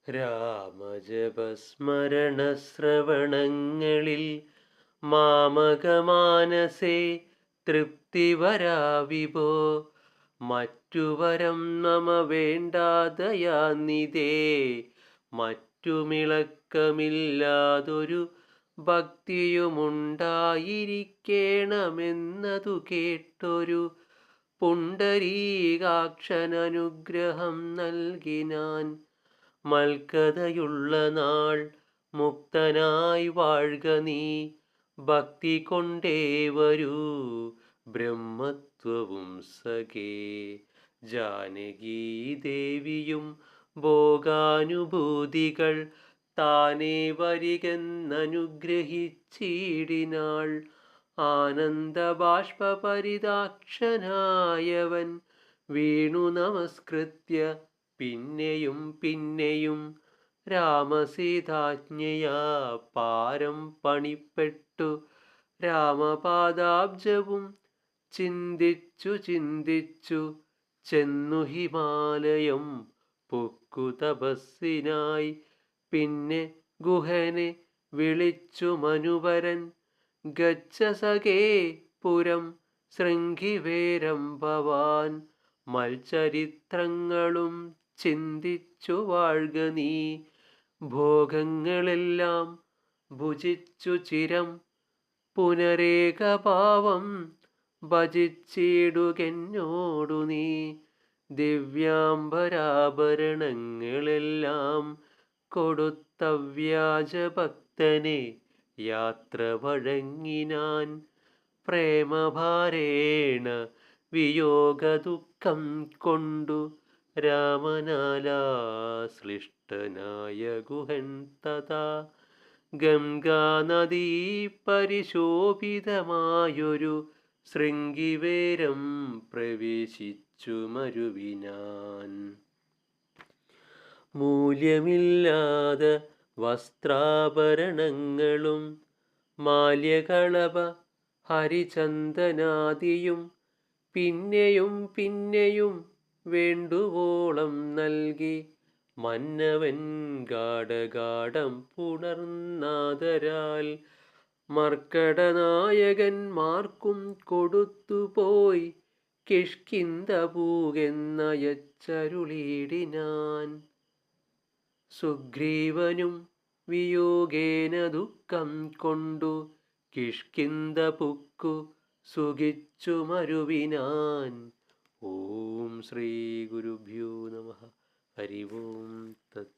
രാമജപസ്മരണശ്രവണങ്ങളിൽ മാമകമാനസേ തൃപ്തി വരാവിഭോ. മറ്റു വരം നമ വേണ്ടാതയാനിതേ. മറ്റുമിളക്കമില്ലാതൊരു ഭക്തിയുമുണ്ടായിരിക്കേണമെന്നതു കേട്ടൊരു പുണ്ടരീകാക്ഷനനുഗ്രഹം നൽകിനാൻ. മൽക്കതയുള്ള നാൾ മുക്തനായി വാഴ്ക നീ. ഭക്തി കൊണ്ടേ വരൂ ബ്രഹ്മത്വവും സഖേ. ജാനകീ ദേവിയും ഭോഗാനുഭൂതികൾ താനേ വരികെന്നനുഗ്രഹിച്ചിടിനാൾ. ആനന്ദബാഷ്പരിതാക്ഷനായവൻ വീണു നമസ്കൃത്യ പിന്നെയും പിന്നെയും രാമസീതാജ്ഞയാ പാരം പണിപ്പെട്ടു. രാമപാദാബ്ജവും ചിന്തിച്ചു ചിന്തിച്ചു ചെന്നു ഹിമാലയം പൊക്കു തപസ്സിനായി. പിന്നെ ഗുഹനെ വിളിച്ചു മനുവരൻ, ഗച്ഛ സഖേ പുരം ശൃംഗിവേരം ഭവാൻ. മൽചരിത്രങ്ങളും ചിന്തിച്ചു വാഴ്ക നീ. ഭോഗങ്ങളെല്ലാം ഭുജിച്ചു ചിരം പുനരേകഭാവം ഭജിച്ചിടുകെന്നോടു നീ. ദിവ്യാംബരാഭരണങ്ങളെല്ലാം കൊടുത്ത വ്യാജഭക്തനെ യാത്ര വഴങ്ങിനാൻ. പ്രേമഭാരേണ വിയോഗദുഃഖം കൊണ്ടു രാമനാലാശ്ലിഷ്ടനായ ഗുഹൻ തഥാ ഗംഗാനദീ പരിശോഭിതമായൊരു ശൃംഗിവേരം പ്രവേശിച്ചു മരുവിനാൻ. മൂല്യമില്ലാതെ വസ്ത്രാഭരണങ്ങളും മാല്യകളഭ ഹരിചന്ദനാദിയും പിന്നെയും പിന്നെയും വേണ്ടുവോളം നൽകി. മന്നവൻ ഗാഢഗാഢം പുണർന്നാദരാൽ മർക്കടനായകന്മാർക്കും കൊടുത്തുപോയി കിഷ്കിന്ധഭൂകെന്നയച്ചരുളിയിടിനാൻ. സുഗ്രീവനും വിയോഗേന ദുഃഖം കൊണ്ടു കിഷ്കിന്ധപുക്കു സുഖിച്ചു മരുവിനാൻ. ഓം ശ്രീ ഗുരുഭ്യോ നമഃ. ഹരി ഓം തത്.